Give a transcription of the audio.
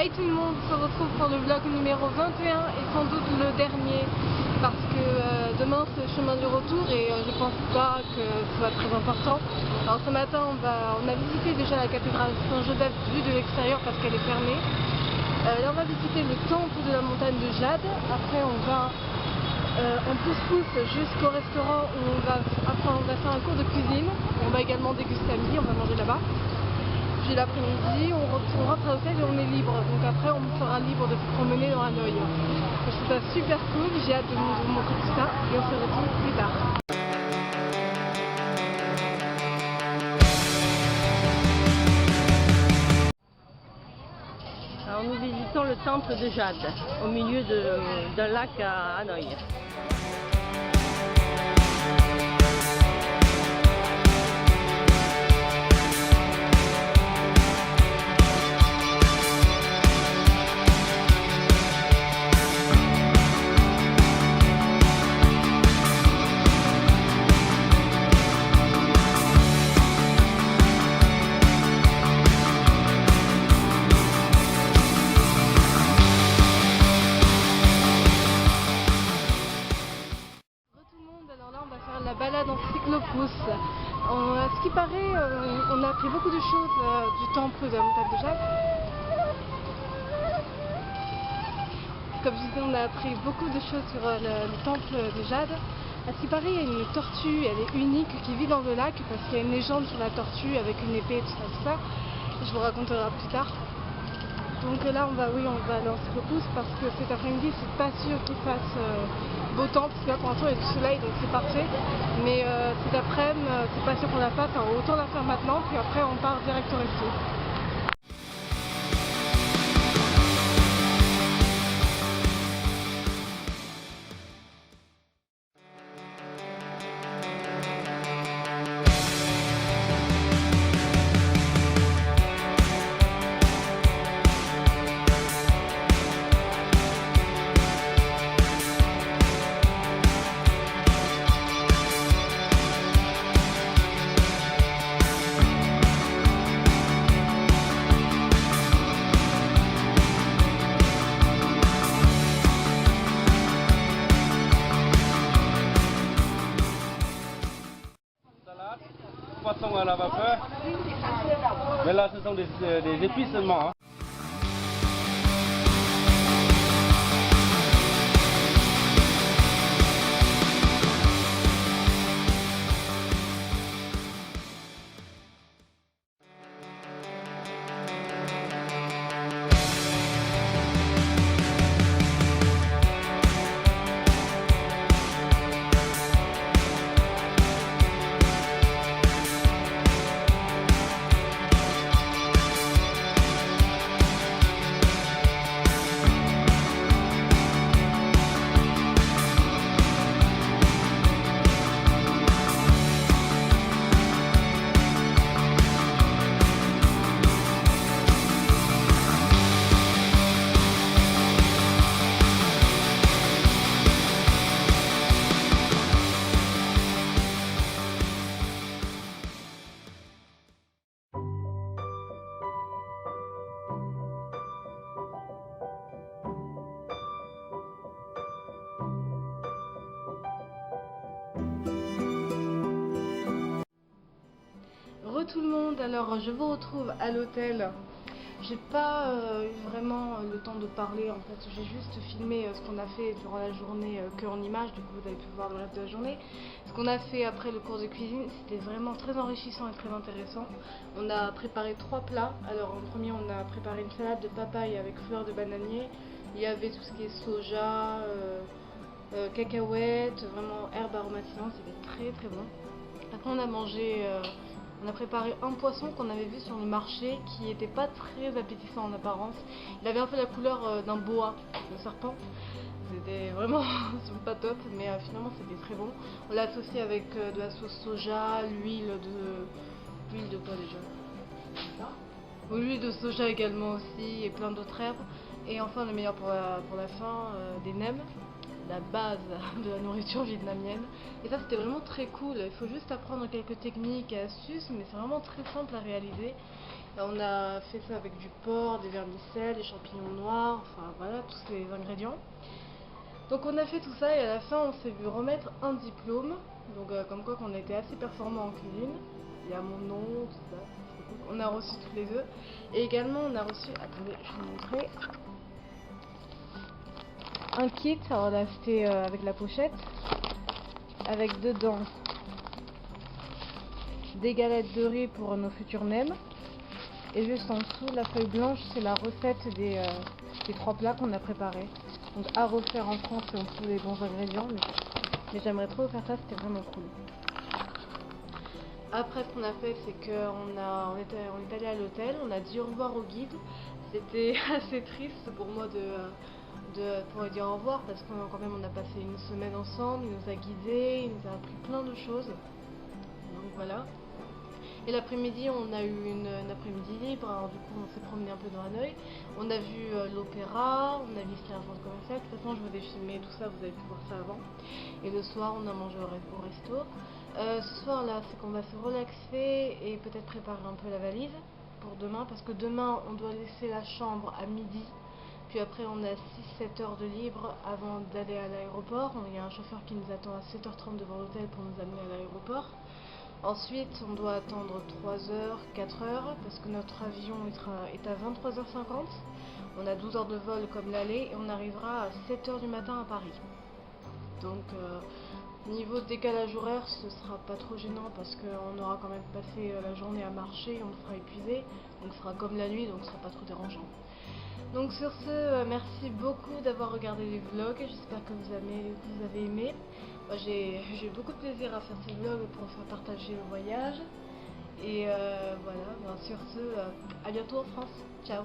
Hey tout le monde, on se retrouve pour le vlog numéro 21 et sans doute le dernier parce que demain c'est le chemin du retour et je pense pas que ce soit très important. Alors ce matin on a visité déjà la cathédrale Saint-Joseph vue de l'extérieur parce qu'elle est fermée. Là on va visiter le temple de la montagne de Jade. Après on va en pousse-pousse jusqu'au restaurant où on va faire un cours de cuisine. On va également déguster à midi, on va manger là-bas. Puis l'après-midi, on rentre à l'hôtel et on est libre. Donc après, on sera libre de se promener dans Hanoï. Je trouve ça super cool, j'ai hâte de vous montrer tout ça et on se retrouve plus tard. Alors nous visitons le temple de Jade, au milieu d'un lac à Hanoï. La balade en cyclopousse. À ce qui paraît, on a appris beaucoup de choses du temple de la montagne de Jade. Comme je disais, on a appris beaucoup de choses sur le temple de Jade. À ce qui paraît, il y a une tortue, elle est unique, qui vit dans le lac parce qu'il y a une légende sur la tortue avec une épée, tout ça. Je vous raconterai plus tard. Donc là, on va aller en cyclopousse parce que cet après-midi, c'est pas sûr qu'il fasse beau temps parce que là, pour l'instant, il y a du soleil, donc c'est parfait. Mais cet après-midi, c'est pas sûr qu'on la fasse. Alors, autant la faire maintenant, puis après, on part direct au resto. Poisson à la vapeur, mais là ce sont des épices seulement. Tout le monde, alors je vous retrouve à l'hôtel. J'ai pas eu vraiment le temps de parler en fait, j'ai juste filmé ce qu'on a fait durant la journée que en images, du coup vous avez pu voir le reste de la journée. Ce qu'on a fait après le cours de cuisine, c'était vraiment très enrichissant et très intéressant. On a préparé 3 plats. Alors en premier on a préparé une salade de papaye avec fleurs de bananier. Il y avait tout ce qui est soja, cacahuètes, vraiment herbes aromatisantes, c'était très très bon. Après on a mangé... on a préparé un poisson qu'on avait vu sur le marché qui n'était pas très appétissant en apparence. Il avait un peu la couleur d'un boa, de serpent. C'était vraiment pas top, mais finalement c'était très bon. On l'a associé avec de la sauce soja, l'huile de quoi déjà? L'huile de soja également aussi et plein d'autres herbes. Et enfin le meilleur pour la fin, des nems. La base de la nourriture vietnamienne, et ça c'était vraiment très cool. Il faut juste apprendre quelques techniques et astuces, mais c'est vraiment très simple à réaliser On a fait ça avec du porc, des vermicelles, des champignons noirs, enfin voilà, tous ces ingrédients. Donc on a fait tout ça et à la fin on s'est vu remettre un diplôme, donc comme quoi qu'on était assez performant en cuisine. Il y a mon nom, tout ça, c'est cool. On a reçu tous les deux. Et également on a reçu, attendez, je vais vous montrer, un kit, alors là c'était avec la pochette, avec dedans des galettes de riz pour nos futurs nems. Et juste en dessous, la feuille blanche, c'est la recette des 3 plats qu'on a préparés. Donc à refaire en France si on trouve les bons ingrédients, mais j'aimerais trop faire ça, c'était vraiment cool. Après, ce qu'on a fait, c'est qu'on est allé à l'hôtel, on a dit au revoir au guide. C'était assez triste pour moi pour lui dire au revoir parce qu'on quand même on a passé une semaine ensemble, il nous a guidés, il nous a appris plein de choses. Donc voilà. Et l'après-midi, on a eu une après-midi libre, alors du coup on s'est promené un peu dans Hanoï. On a vu l'opéra, on a visité un centre commercial, de toute façon je vous ai filmé tout ça, vous avez pu voir ça avant. Et le soir on a mangé au resto. Ce soir là, c'est qu'on va se relaxer et peut-être préparer un peu la valise pour demain, parce que demain on doit laisser la chambre à midi. Puis après on a 6-7 heures de libre avant d'aller à l'aéroport. Il y a un chauffeur qui nous attend à 7h30 devant l'hôtel pour nous amener à l'aéroport. Ensuite, on doit attendre 3 heures, 4 heures, parce que notre avion est à 23h50. On a 12 heures de vol comme l'aller, et on arrivera à 7 heures du matin à Paris. Donc, niveau décalage horaire, ce sera pas trop gênant, parce qu'on aura quand même passé la journée à marcher, on sera épuisé, donc ce sera comme la nuit, donc ce sera pas trop dérangeant. Donc sur ce, merci beaucoup d'avoir regardé les vlogs, j'espère que vous avez aimé. Moi j'ai eu beaucoup de plaisir à faire ces vlogs pour faire partager le voyage. Et voilà, sur ce, à bientôt en France. Ciao.